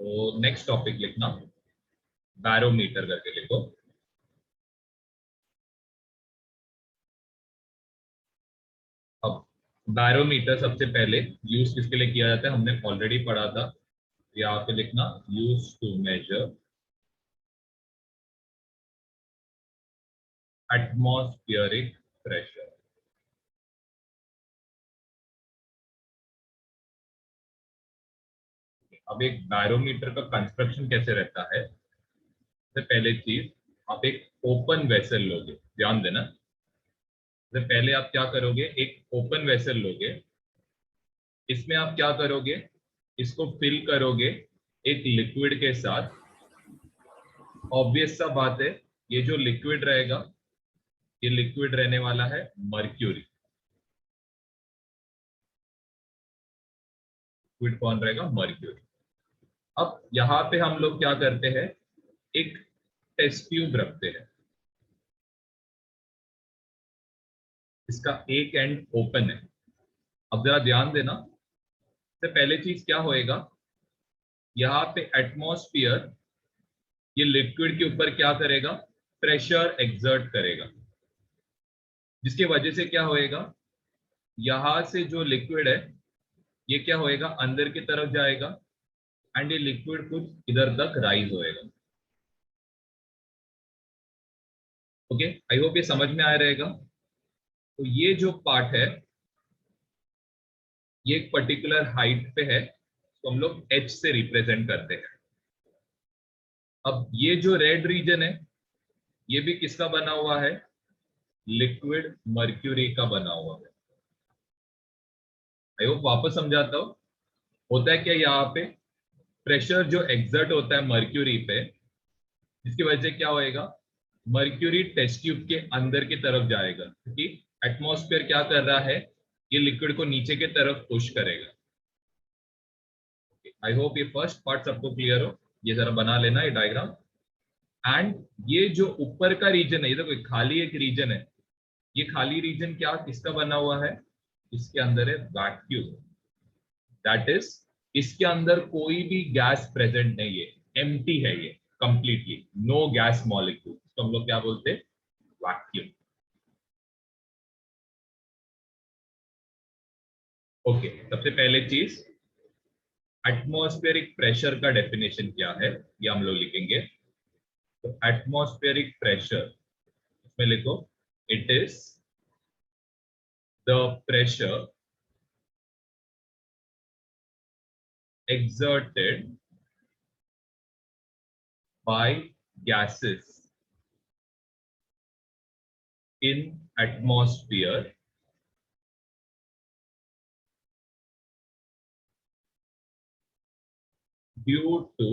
तो next topic लिखना, barometer करके लिखो। अब बैरोमीटर सबसे पहले यूज किसके लिए किया जाता है हमने ऑलरेडी पढ़ा था। यहाँ पे लिखना use to measure atmospheric pressure. अब एक बैरोमीटर का कंस्ट्रक्शन कैसे रहता है, सबसे पहले चीज आप एक ओपन वेसल लोगे, ध्यान देना। सबसे पहले आप क्या करोगे, एक ओपन वेसल लोगे, इसमें आप क्या करोगे, इसको फिल करोगे एक लिक्विड के साथ। ऑब्वियस सा बात है, ये जो लिक्विड रहेगा ये लिक्विड रहने वाला है मर्क्यूरी। लिक्विड कौन रहेगा, मर्क्यूरी। अब यहां पे हम लोग क्या करते हैं, एक टेस्ट ट्यूब रखते हैं, इसका एक एंड ओपन है। अब जरा ध्यान देना, सबसे पहले चीज क्या होएगा, यहाँ पे एटमॉस्फेयर ये लिक्विड के ऊपर क्या करेगा, प्रेशर एक्सर्ट करेगा, जिसकी वजह से क्या होएगा, यहां से जो लिक्विड है ये क्या होएगा, अंदर की तरफ जाएगा एंड ये लिक्विड कुछ इधर तक राइज होएगा। ओके, आई होप ये समझ में आ रहेगा। तो ये जो पार्ट है ये एक पर्टिकुलर हाइट पे है, तो हम लोग एच से रिप्रेजेंट करते हैं। अब ये जो रेड रीजन है ये भी किसका बना हुआ है, लिक्विड मर्क्यूरी का बना हुआ है। आई होप वापस समझाता हूं। होता है क्या, यहाँ पे प्रेशर जो एक्सर्ट होता है मर्क्यूरी पे, जिसकी वजह से क्या होएगा, मर्क्यूरी टेस्ट ट्यूब के अंदर की तरफ जाएगा, क्योंकि एटमॉस्फेयर क्या कर रहा है, ये लिक्विड को नीचे की तरफ पुश करेगा। आई होप ये फर्स्ट पार्ट सबको क्लियर हो। ये जरा बना लेना ये डायग्राम। एंड ये जो ऊपर का रीजन है, ये देखो खाली एक रीजन है, ये खाली रीजन क्या किसका बना हुआ है, इसके अंदर है वैक्यूम। दैट इज इसके अंदर कोई भी गैस प्रेजेंट नहीं है, एम्प्टी है ये कंप्लीटली, नो गैस मॉलिक्यूल, तो हम लोग क्या बोलते हैं, वैक्यूम। ओके, सबसे पहले चीज एटमॉस्फेरिक प्रेशर का डेफिनेशन क्या है ये हम लोग लिखेंगे। तो एटमॉस्फेरिक प्रेशर इसमें लिखो, it is the pressure exerted by gases in atmosphere due to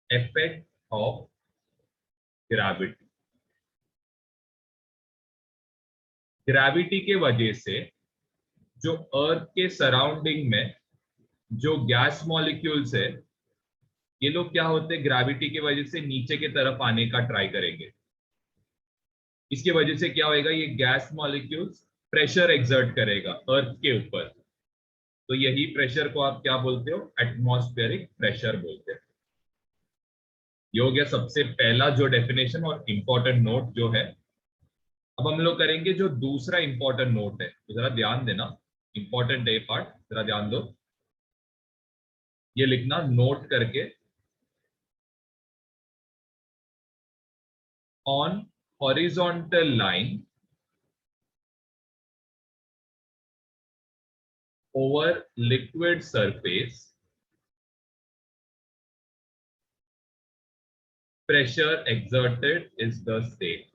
effect of gravity। Gravity के वजह से जो अर्थ के सराउंडिंग में जो गैस मॉलिक्यूल्स है ये लोग क्या होते हैं, ग्रेविटी की वजह से नीचे की तरफ आने का ट्राई करेंगे। इसकी वजह से क्या होएगा, ये गैस मॉलिक्यूल्स प्रेशर एक्सर्ट करेगा अर्थ के ऊपर, तो यही प्रेशर को आप क्या बोलते हो, एटमॉस्फेरिक प्रेशर बोलते हैं। ये हो गया सबसे पहला जो डेफिनेशन और इंपॉर्टेंट नोट जो है। अब हम लोग करेंगे जो दूसरा इंपॉर्टेंट नोट है, तो जरा ध्यान देना, इंपॉर्टेंट है पार्ट, जरा ध्यान दो। ये लिखना नोट करके, on horizontal line over liquid surface pressure exerted is the same।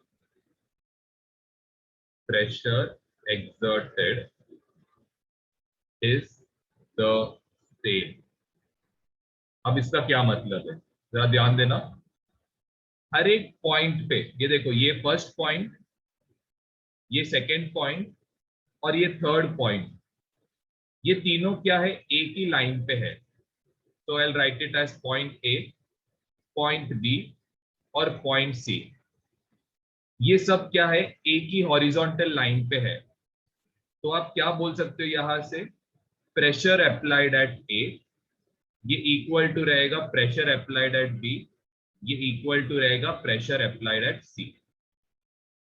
pressure exerted is the same। अब इसका क्या मतलब है, जरा ध्यान देना। हर एक पॉइंट पे, ये देखो ये फर्स्ट पॉइंट, ये सेकंड पॉइंट और ये थर्ड पॉइंट, ये तीनों क्या है, एक ही लाइन पे है। तो I will write it as point A, point B और पॉइंट सी। ये सब क्या है, एक ही हॉरिजॉन्टल लाइन पे है। तो आप क्या बोल सकते हो, यहां से प्रेशर अप्लाइड एट ए ये इक्वल टू रहेगा प्रेशर अप्लाइड एट बी, ये इक्वल टू रहेगा pressure applied at C.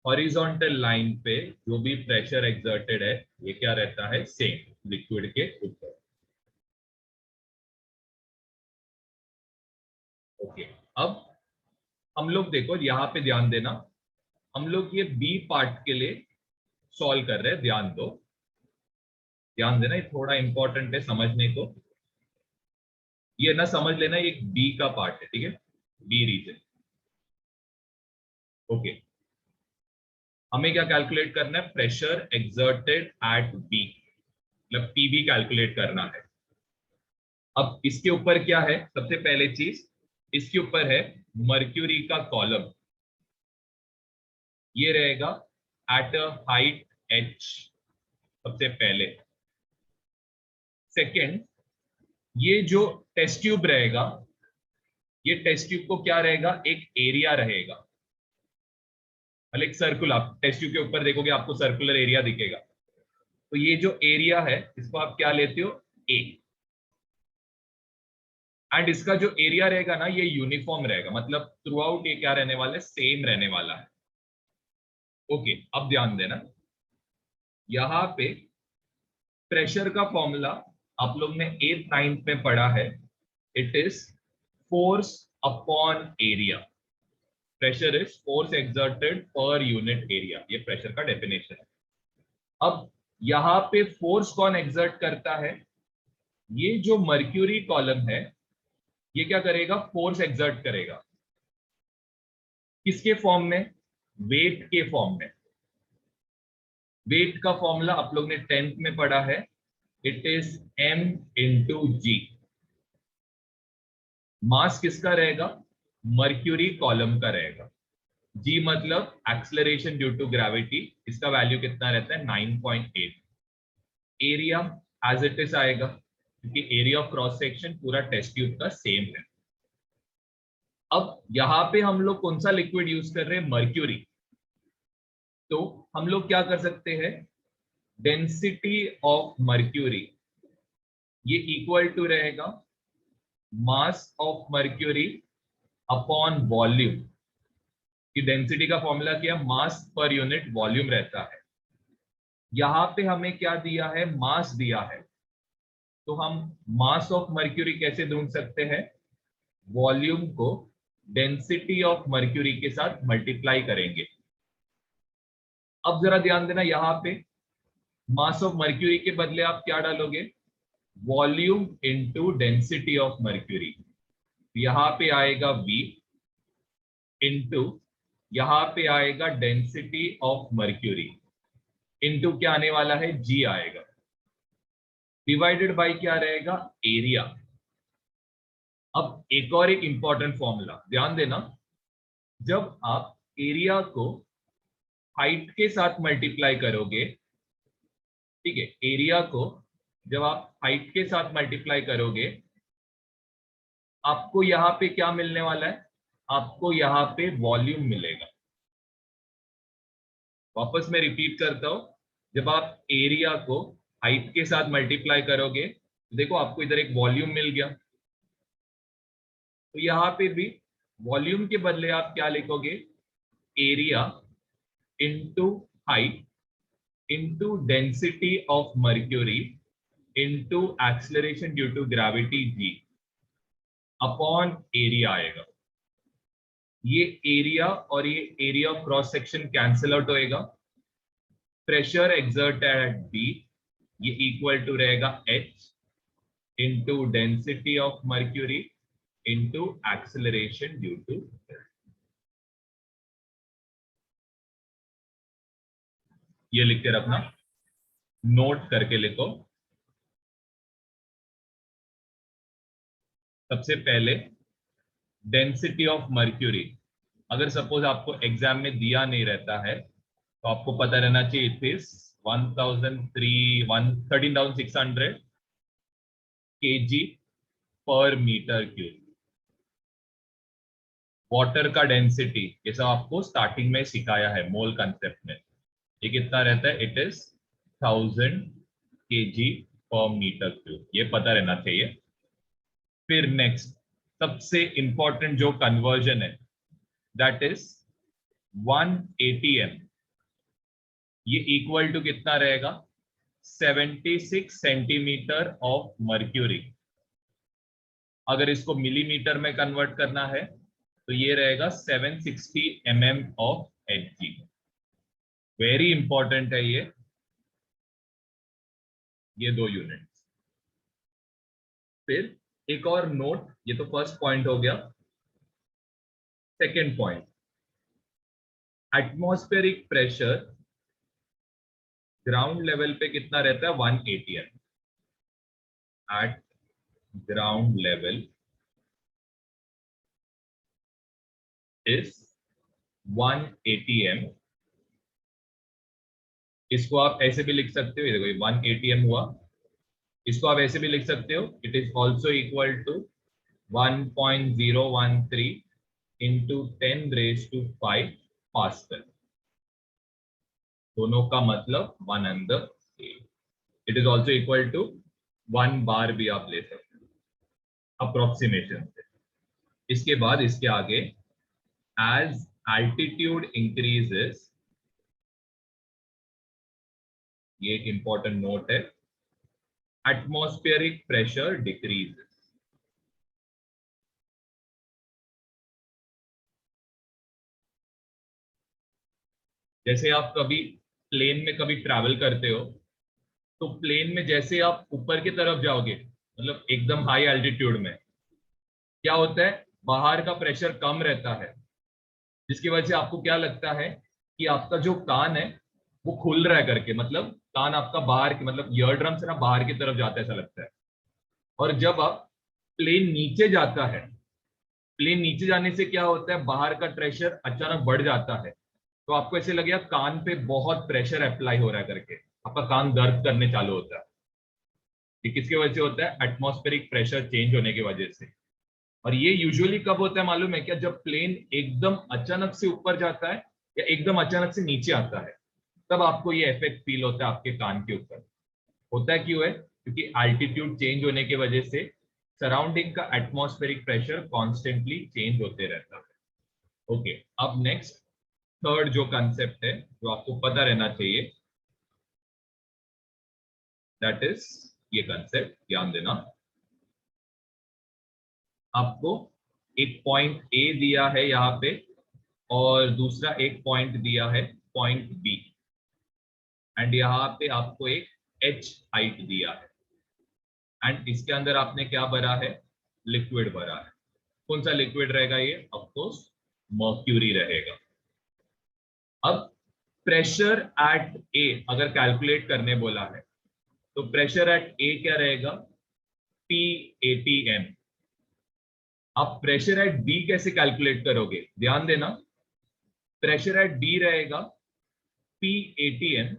Horizontal line पे जो भी प्रेशर एक्सर्टेड है ये क्या रहता है, सेम लिक्विड के ऊपर। ओके, अब हम लोग देखो यहाँ पे ध्यान देना, हम लोग ये बी पार्ट के लिए सॉल्व कर रहे हैं, ध्यान दो, ध्यान देना, ये थोड़ा इंपॉर्टेंट है समझने को। ये ना समझ लेना, ये बी का पार्ट है, ठीक है, बी रीजन। ओके, हमें क्या कैलकुलेट करना है, प्रेशर एक्सर्टेड एट बी, मतलब पीबी कैलकुलेट करना है। अब इसके ऊपर क्या है, सबसे पहले चीज इसके ऊपर है मर्क्यूरी का कॉलम, ये रहेगा एट अ हाइट h, सबसे पहले। सेकेंड, ये जो टेस्ट ट्यूब रहेगा, ये टेस्ट ट्यूब को क्या रहेगा, एक एरिया रहेगा, मतलब एक सर्कुलर, आप टेस्ट ट्यूब के ऊपर देखोगे आपको सर्कुलर एरिया दिखेगा, तो ये जो एरिया है इसको आप क्या लेते हो, ए। एंड इसका जो एरिया रहेगा ना, ये यूनिफॉर्म रहेगा, मतलब थ्रू आउट ये क्या रहने वाला है, सेम रहने वाला है। ओके, अब ध्यान देना, यहां पे प्रेशर का फॉर्मूला आप लोग ने 8th 9th में पढ़ा है, it is force upon area. Pressure is force exerted per unit area, ये प्रेशर का डेफिनेशन है। अब यहां पे फोर्स कौन एक्सर्ट करता है, ये जो मर्क्यूरी कॉलम है ये क्या करेगा, फोर्स एक्सर्ट करेगा, किसके फॉर्म में, वेट के फॉर्म में। वेट का फॉर्मूला आप लोग ने 10th में पढ़ा है, इट इज m इंटू जी। मास किसका रहेगा, मर्क्यूरी कॉलम का रहेगा। जी मतलब एक्सेलरेशन ड्यू टू ग्रेविटी, इसका वैल्यू कितना रहता है, 9.8। एरिया एज इट इज आएगा, क्योंकि एरिया ऑफ क्रॉस सेक्शन पूरा टेस्ट ट्यूब का सेम है। अब यहां पे हम लोग कौन सा लिक्विड यूज कर रहे हैं, मर्क्यूरी, तो हम लोग क्या कर सकते हैं, डेंसिटी ऑफ मर्क्यूरी ये इक्वल टू रहेगा mass of mercury upon volume. कि डेंसिटी का फॉर्मूला क्या, मास पर यूनिट वॉल्यूम रहता है। यहां पे हमें क्या दिया है, मास दिया है, तो हम मास ऑफ मर्क्यूरी कैसे ढूंढ सकते हैं, वॉल्यूम को डेंसिटी ऑफ मर्क्यूरी के साथ मल्टीप्लाई करेंगे। अब जरा ध्यान देना, यहां पे मास ऑफ मर्क्यूरी के बदले आप क्या डालोगे, volume into density of mercury. यहां पे आएगा v इनटू, यहां पे आएगा डेंसिटी ऑफ मर्क्यूरी, इनटू क्या आने वाला है, g आएगा, डिवाइडेड बाय क्या रहेगा, एरिया। अब एक और एक इंपॉर्टेंट फॉर्मूला ध्यान देना, जब आप एरिया को हाइट के साथ मल्टीप्लाई करोगे, ठीक है, एरिया को जब आप हाइट के साथ मल्टीप्लाई करोगे, आपको यहां पे क्या मिलने वाला है, आपको यहां पे वॉल्यूम मिलेगा। वापस मैं रिपीट करता हूं, जब आप एरिया को हाइट के साथ मल्टीप्लाई करोगे, तो देखो आपको इधर एक वॉल्यूम मिल गया, तो यहां पे भी वॉल्यूम के बदले आप क्या लिखोगे, area into height into density of mercury into acceleration due to gravity g upon area आएगा। ये एरिया और ये area of cross section cancel out होएगा, प्रेशर एक्सर्टेड एट बी ये इक्वल टू रहेगा h into density of mercury into acceleration due to. ये लिख के रखना, नोट करके लिखो। सबसे पहले डेंसिटी ऑफ मर्क्यूरी, अगर सपोज आपको एग्जाम में दिया नहीं रहता है तो आपको पता रहना चाहिए, इट इज 13,600 kg पर मीटर क्यूब। वाटर का डेंसिटी ये सब आपको स्टार्टिंग में सिखाया है मोल कंसेप्ट में, ये कितना रहता है, इट इज 1000 kg पर मीटर क्यूब, ये पता रहना चाहिए। फिर नेक्स्ट सबसे इंपॉर्टेंट जो कन्वर्जन है दैट इज 1 atm, ये इक्वल टू कितना रहेगा 76 सेंटीमीटर ऑफ मर्क्यूरी। अगर इसको मिलीमीटर में कन्वर्ट करना है तो ये रहेगा 760 mm of Hg। Very important है ये दो यूनिट। फिर एक और नोट, ये तो फर्स्ट पॉइंट हो गया। Second point, atmospheric pressure ground level पे कितना रहता है 1 atm। Eight ground level is 1 atm। इसको आप ऐसे भी लिख सकते हो, ये देखो 1 atm हुआ। इसको आप ऐसे भी लिख सकते हो, it is also equal to 1.013 into 10⁵ pascal. दोनों का मतलब 1/8। It is also equal to 1 bar भी आप ले सकते हो अप्रोक्सीमेशन से। इसके बाद इसके आगे एज एल्टीट्यूड इंक्रीजेस, ये एक इंपॉर्टेंट नोट है, एटमॉस्फेरिक प्रेशर डिक्रीजेस। जैसे आप कभी प्लेन में कभी ट्रैवल करते हो तो प्लेन में जैसे आप ऊपर की तरफ जाओगे, मतलब एकदम हाई एल्टीट्यूड में, क्या होता है बाहर का प्रेशर कम रहता है, जिसकी वजह से आपको क्या लगता है कि आपका जो कान है वो खुल रहा है करके, मतलब कान आपका बाहर की, मतलब ईयर ड्रम से ना बाहर की तरफ जाता है ऐसा लगता है। और जब आप प्लेन नीचे जाता है, प्लेन नीचे जाने से क्या होता है बाहर का प्रेशर अचानक बढ़ जाता है, तो आपको ऐसे लगेगा कान पे बहुत प्रेशर अप्लाई हो रहा है करके, आपका कान दर्द करने चालू होता है। ये किसकी वजह से होता है एटमॉस्फेरिक प्रेशर चेंज होने की वजह से। और ये यूजुअली कब होता है मालूम है क्या, जब प्लेन एकदम अचानक से ऊपर जाता है या एकदम अचानक से नीचे आता है, तब आपको ये इफेक्ट फील होता है आपके कान के ऊपर। होता है क्यों है, क्योंकि एल्टीट्यूड चेंज होने की वजह से सराउंडिंग का एटमॉस्फेरिक प्रेशर कॉन्स्टेंटली चेंज होते रहता है। ओके, अब नेक्स्ट थर्ड जो कंसेप्ट है जो आपको पता रहना चाहिए, दैट इज ये कंसेप्ट ध्यान देना। आपको एक पॉइंट ए दिया है यहाँ पे और दूसरा एक पॉइंट दिया है पॉइंट बी, एंड यहाँ पे आपको एक एच हाइट दिया है, एंड इसके अंदर आपने क्या भरा है लिक्विड भरा है। कौन सा लिक्विड रहेगा ये, ऑफ कोर्स मर्क्यूरी रहेगा। अब प्रेशर एट ए अगर कैलकुलेट करने बोला है तो प्रेशर एट ए क्या रहेगा P atm। आप प्रेशर एट बी कैसे कैलकुलेट करोगे, ध्यान देना, प्रेशर एट बी रहेगा P atm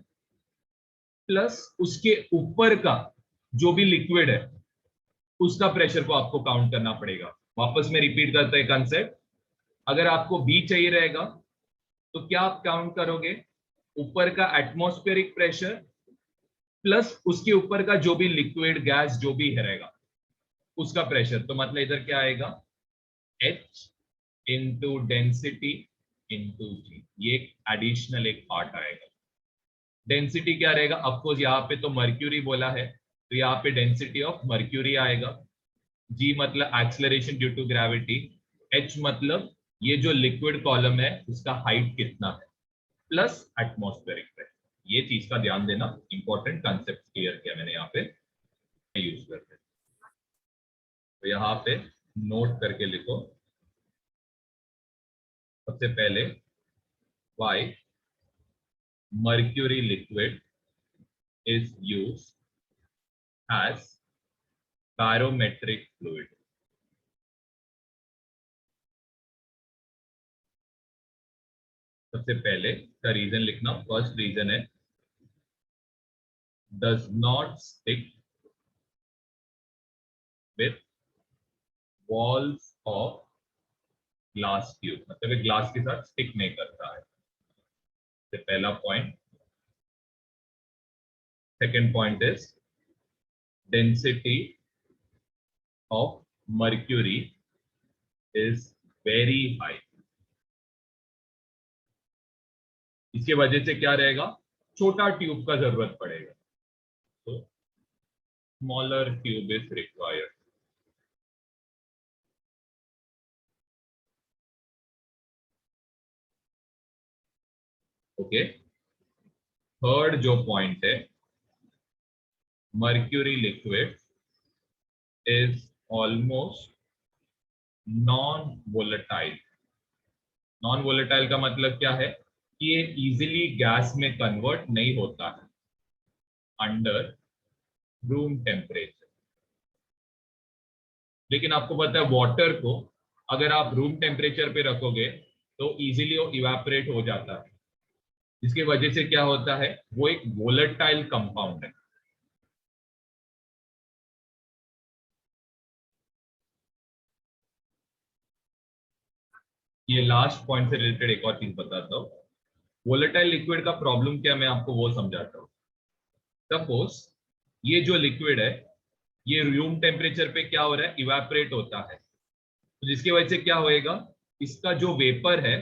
प्लस उसके ऊपर का जो भी लिक्विड है उसका प्रेशर को आपको काउंट करना पड़ेगा। वापस में रिपीट करते हैं कंसेप्ट, अगर आपको बी चाहिए रहेगा तो क्या आप काउंट करोगे, ऊपर का एटमॉस्फेरिक प्रेशर प्लस उसके ऊपर का जो भी लिक्विड गैस जो भी रहेगा उसका प्रेशर। तो मतलब इधर क्या आएगा H इंटू डेंसिटी इंटू जी, ये एक एडिशनल एक पार्ट आएगा। डेंसिटी क्या रहेगा, ऑफकोर्स यहाँ पे तो मर्क्यूरी बोला है तो यहाँ पे डेंसिटी ऑफ मर्क्यूरी आएगा। जी मतलब acceleration due to gravity. H मतलब ये जो लिक्विड कॉलम है उसका हाइट कितना है, प्लस एटमॉस्फेरिक प्रेशर। ये चीज का ध्यान देना, इंपॉर्टेंट कंसेप्ट क्लियर किया मैंने यहाँ पे यूज करते। तो यहाँ पे नोट करके लिखो, सबसे पहले Y mercury liquid is used as barometric fluid। सबसे पहले का रीजन लिखना, फर्स्ट रीजन है does not stick with walls of glass tube, मतलब ग्लास के साथ स्टिक नहीं करता है, तो पहला point. Second point is density of mercury is very high. इसके वजह से क्या रहेगा, छोटा ट्यूब का जरूरत पड़ेगा, तो smaller tube is required. Okay, third जो पॉइंट है, mercury liquid is almost non volatile. Non volatile का मतलब क्या है कि ये इजीली गैस में कन्वर्ट नहीं होता है अंडर रूम टेम्परेचर। लेकिन आपको पता है वाटर को अगर आप रूम टेम्परेचर पे रखोगे तो इजीली वो इवेपोरेट हो जाता है, जिसकी वजह से क्या होता है, वो एक वोलेटाइल कंपाउंड है। ये लास्ट पॉइंट से रिलेटेड एक और चीज बताता हूँ। वोलेटाइल लिक्विड का प्रॉब्लम क्या, मैं आपको वो समझाता हूँ। सपोज ये जो लिक्विड है ये रूम टेम्परेचर पे क्या हो रहा है, इवेपोरेट होता है, तो जिसकी वजह से क्या होएगा, इसका जो वेपर है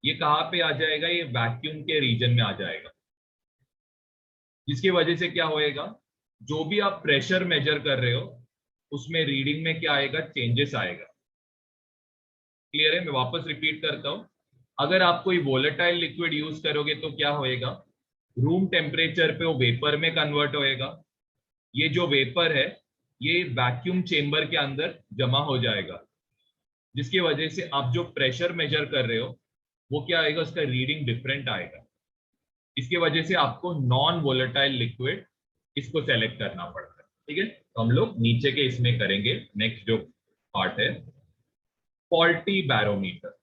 ये कहाँ पे आ जाएगा, ये वैक्यूम के रीजन में आ जाएगा, जिसकी वजह से क्या होएगा, जो भी आप प्रेशर मेजर कर रहे हो उसमें रीडिंग में क्या आएगा, चेंजेस आएगा। क्लियर है, मैं वापस रिपीट करता हूं। अगर आप कोई वोलेटाइल लिक्विड यूज करोगे तो क्या होएगा, रूम टेम्परेचर पे वो वेपर में कन्वर्ट होएगा। ये जो वेपर है ये वैक्यूम चेंबर के अंदर जमा हो जाएगा, जिसकी वजह से आप जो प्रेशर मेजर कर रहे हो वो क्या आएगा, उसका रीडिंग डिफरेंट आएगा। इसकी वजह से आपको नॉन वोलेटाइल लिक्विड इसको सेलेक्ट करना पड़ता है। ठीक है, तो हम लोग नीचे के इसमें करेंगे, नेक्स्ट जो पार्ट है फॉल्टी बैरोमीटर।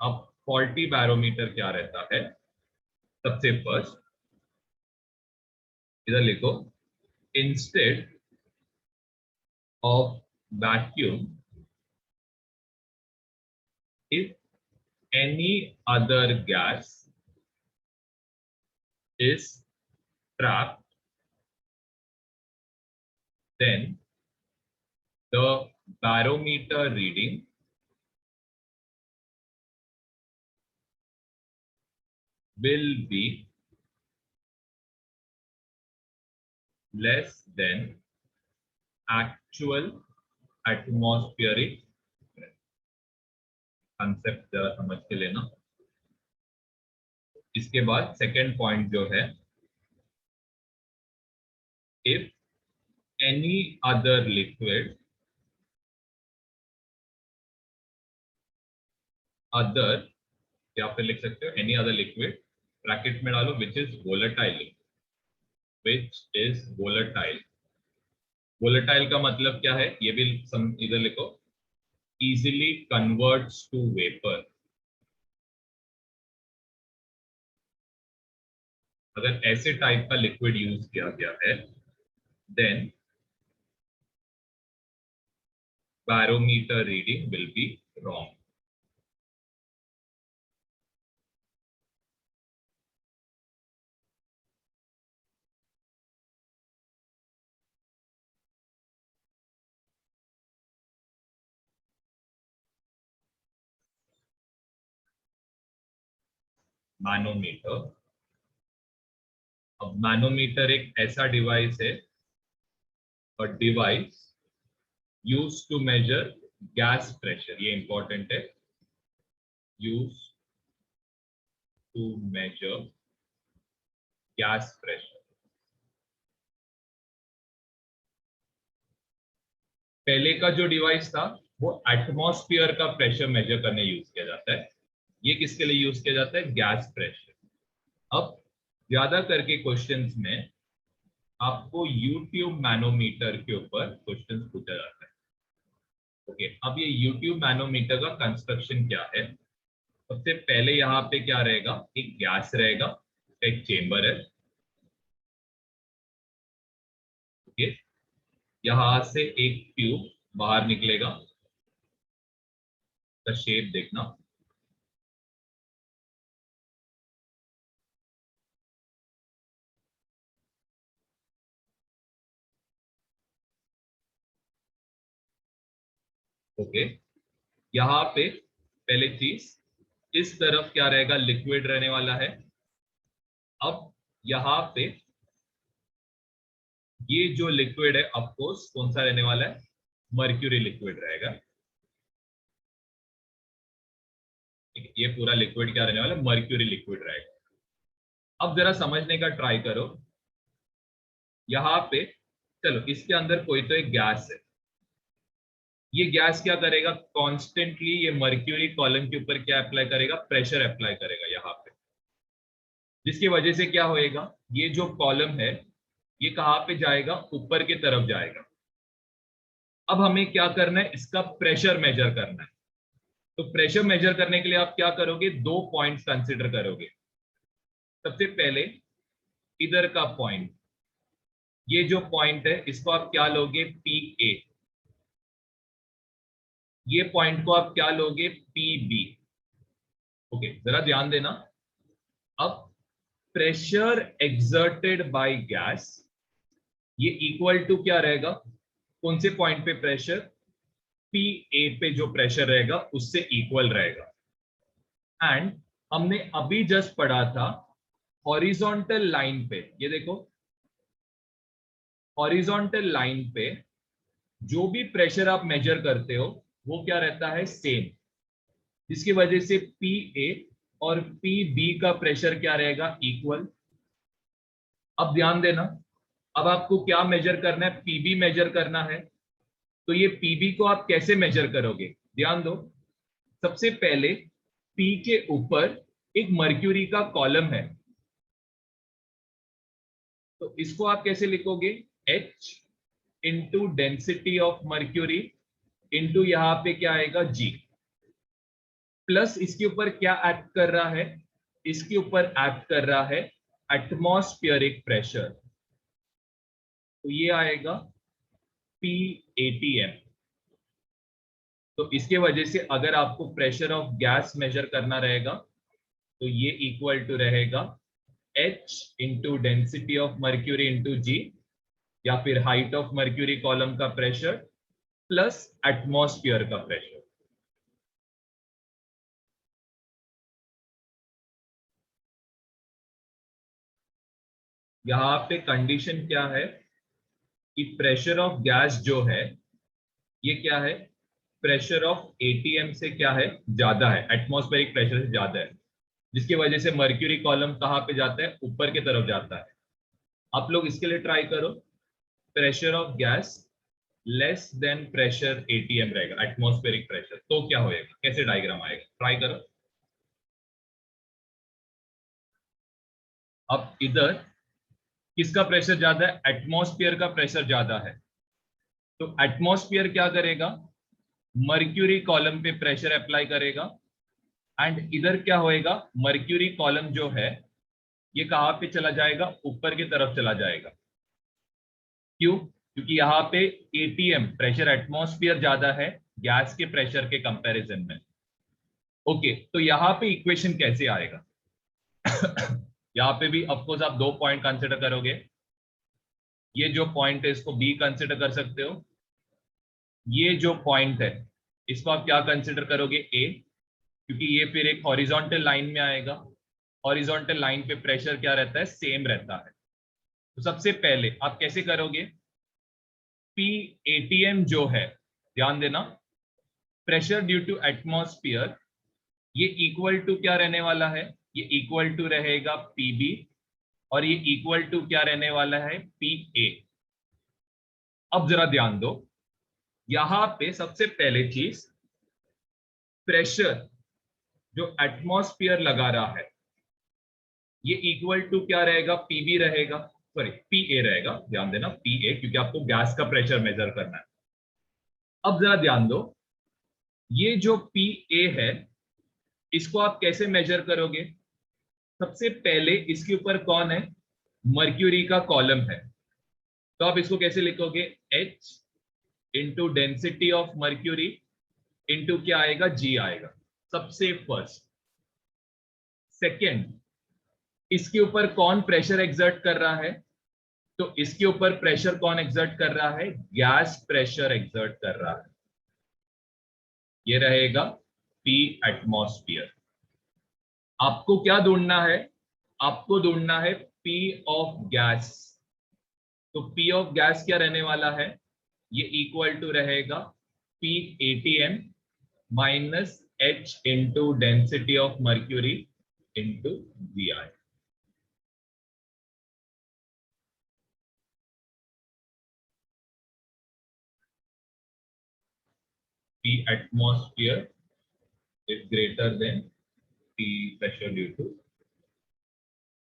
अब फॉल्टी बैरोमीटर क्या रहता है, सबसे फर्स्ट इधर लिखो, instead of vacuum if any other gas is trapped, then the barometer reading will be less than actual atmospheric pressure। Concept जरा समझ के लेना। इसके बाद सेकेंड पॉइंट जो है, if any other liquid other, या फिर लिख सकते हो एनी अदर लिक्विड, ब्रैकेट में डालो which is volatile, which is volatile. Volatile का मतलब क्या है, ये भी इधर लिखो, easily converts to vapor। अगर ऐसे टाइप का लिक्विड यूज किया गया है then barometer reading will be wrong। Manometer, अब मैनोमीटर एक ऐसा डिवाइस है, और device use to measure gas pressure, ये इंपॉर्टेंट है, use to measure gas pressure. पहले का जो डिवाइस था वो एटमॉस्फेयर का प्रेशर मेजर करने यूज किया जाता है, ये किसके लिए यूज किया जाता है, गैस प्रेशर। अब ज्यादा करके क्वेश्चंस में आपको यूट्यूब मैनोमीटर के ऊपर क्वेश्चंस पूछा जाता है। ओके, अब ये यूट्यूब मैनोमीटर का कंस्ट्रक्शन क्या है, सबसे पहले यहाँ पे क्या रहेगा, एक गैस रहेगा, एक चेंबर है। ओके, यहां से एक ट्यूब बाहर निकलेगा, का शेप देखना, ओके, यहाँ पे पहले चीज इस तरफ क्या रहेगा, लिक्विड रहने वाला है। अब यहाँ पे ये जो लिक्विड है ऑफकोर्स कौन सा रहने वाला है, मर्क्यूरी लिक्विड रहेगा। ठीक है, ये पूरा लिक्विड क्या रहने वाला है, मर्क्यूरी लिक्विड रहेगा। अब जरा समझने का ट्राई करो, यहाँ पे चलो इसके अंदर कोई तो एक गैस है, ये गैस क्या करेगा, कॉन्स्टेंटली ये मर्क्यूरी कॉलम के ऊपर क्या अप्लाई करेगा, प्रेशर अप्लाई करेगा यहाँ पे, जिसकी वजह से क्या होएगा, ये जो कॉलम है ये कहाँ पे जाएगा, ऊपर की तरफ जाएगा। अब हमें क्या करना है, इसका प्रेशर मेजर करना है। तो प्रेशर मेजर करने के लिए आप क्या करोगे, दो पॉइंट्स कंसिडर करोगे। सबसे पहले इधर का पॉइंट, ये जो पॉइंट है इसको आप क्या लोगे, पी ए। ये पॉइंट को आप क्या लोगे, पी बी। ओके, जरा ध्यान देना। अब प्रेशर एक्सर्टेड बाय गैस, ये इक्वल टू क्या रहेगा, कौन से पॉइंट पे प्रेशर, पी ए पे जो प्रेशर रहेगा उससे इक्वल रहेगा। एंड हमने अभी जस्ट पढ़ा था हॉरिजॉन्टल लाइन पे, ये देखो हॉरिजॉन्टल लाइन पे जो भी प्रेशर आप मेजर करते हो वो क्या रहता है, सेम, जिसकी वजह से पी ए और पी बी का प्रेशर क्या रहेगा, इक्वल। अब ध्यान देना, अब आपको क्या मेजर करना है, पीबी मेजर करना है। तो ये पीबी को आप कैसे मेजर करोगे, ध्यान दो। सबसे पहले पी के ऊपर एक मर्क्यूरी का कॉलम है, तो इसको आप कैसे लिखोगे, H into density of mercury into यहां पे क्या आएगा, G, प्लस इसके ऊपर क्या एक्ट कर रहा है, इसके ऊपर एक्ट कर रहा है एटमॉस्फेरिक प्रेशर, तो ये आएगा PATM। तो इसके वजह से अगर आपको प्रेशर ऑफ गैस मेजर करना रहेगा तो ये इक्वल टू रहेगा H into density of mercury into G, या फिर हाइट ऑफ मर्क्यूरी कॉलम का प्रेशर प्लस एटमॉस्फेयर का प्रेशर। यहां पे कंडीशन क्या है कि प्रेशर ऑफ गैस जो है ये क्या है, प्रेशर ऑफ एटीएम से क्या है, ज्यादा है, एटमॉस्फेरिक प्रेशर से ज्यादा है, जिसकी वजह से मर्क्यूरी कॉलम कहां पे जाता है, ऊपर की तरफ जाता है। आप लोग इसके लिए ट्राई करो, pressure of gas less than pressure ATM रहेगा, एटमॉस्फेरिक प्रेशर, तो क्या होएगा, कैसे डायग्राम आएगा, ट्राई करो। अब इधर किसका प्रेशर ज्यादा है, एटमॉस्फेयर का प्रेशर ज्यादा है, तो एटमॉस्फेयर क्या करेगा, मर्क्यूरी कॉलम पे प्रेशर अप्लाई करेगा। एंड इधर क्या होएगा, मर्क्यूरी कॉलम जो है ये कहां पे चला जाएगा, ऊपर की तरफ चला जाएगा। क्यों, क्योंकि यहाँ पे एटीएम प्रेशर एटमॉस्फेयर ज्यादा है गैस के प्रेशर के कंपैरिजन में। ओके, तो यहाँ पे इक्वेशन कैसे आएगा यहाँ पे भी ऑफकोर्स आप दो पॉइंट कंसिडर करोगे, ये जो पॉइंट है इसको बी कंसिडर कर सकते हो, ये जो पॉइंट है इसको आप क्या कंसिडर करोगे, ए, क्योंकि ये फिर एक हॉरिजॉन्टल लाइन में आएगा, हॉरिजॉन्टल लाइन पे प्रेशर क्या रहता है, सेम रहता है। तो सबसे पहले आप कैसे करोगे, PATM जो है, ध्यान देना, प्रेशर ड्यू टू एटमॉस्फेयर, ये इक्वल टू क्या रहने वाला है, ये इक्वल टू रहेगा PB, और ये इक्वल टू क्या रहने वाला है, PA। अब जरा ध्यान दो, यहां पे सबसे पहले चीज, प्रेशर जो एटमॉस्फेयर लगा रहा है ये इक्वल टू क्या रहेगा, PB रहेगा, सॉरी PA रहेगा, ध्यान देना PA, क्योंकि आपको गैस का प्रेशर मेजर करना है। अब जरा ध्यान दो, ये जो PA है इसको आप कैसे मेजर करोगे, सबसे पहले इसके ऊपर कौन है, मर्क्यूरी का कॉलम है, तो आप इसको कैसे लिखोगे, H into density of mercury into क्या आएगा, G आएगा, सबसे फर्स्ट। सेकेंड, इसके ऊपर कौन प्रेशर एक्सर्ट कर रहा है, तो इसके ऊपर प्रेशर कौन एक्सर्ट कर रहा है, गैस प्रेशर एक्सर्ट कर रहा है। ये रहेगा P एटमॉस्फेयर। आपको क्या ढूंढना है? आपको ढूंढना है P ऑफ गैस। तो P ऑफ गैस क्या रहने वाला है? ये इक्वल टू रहेगा P ATM minus H into density of mercury into VI। P atmosphere is greater than P pressure due to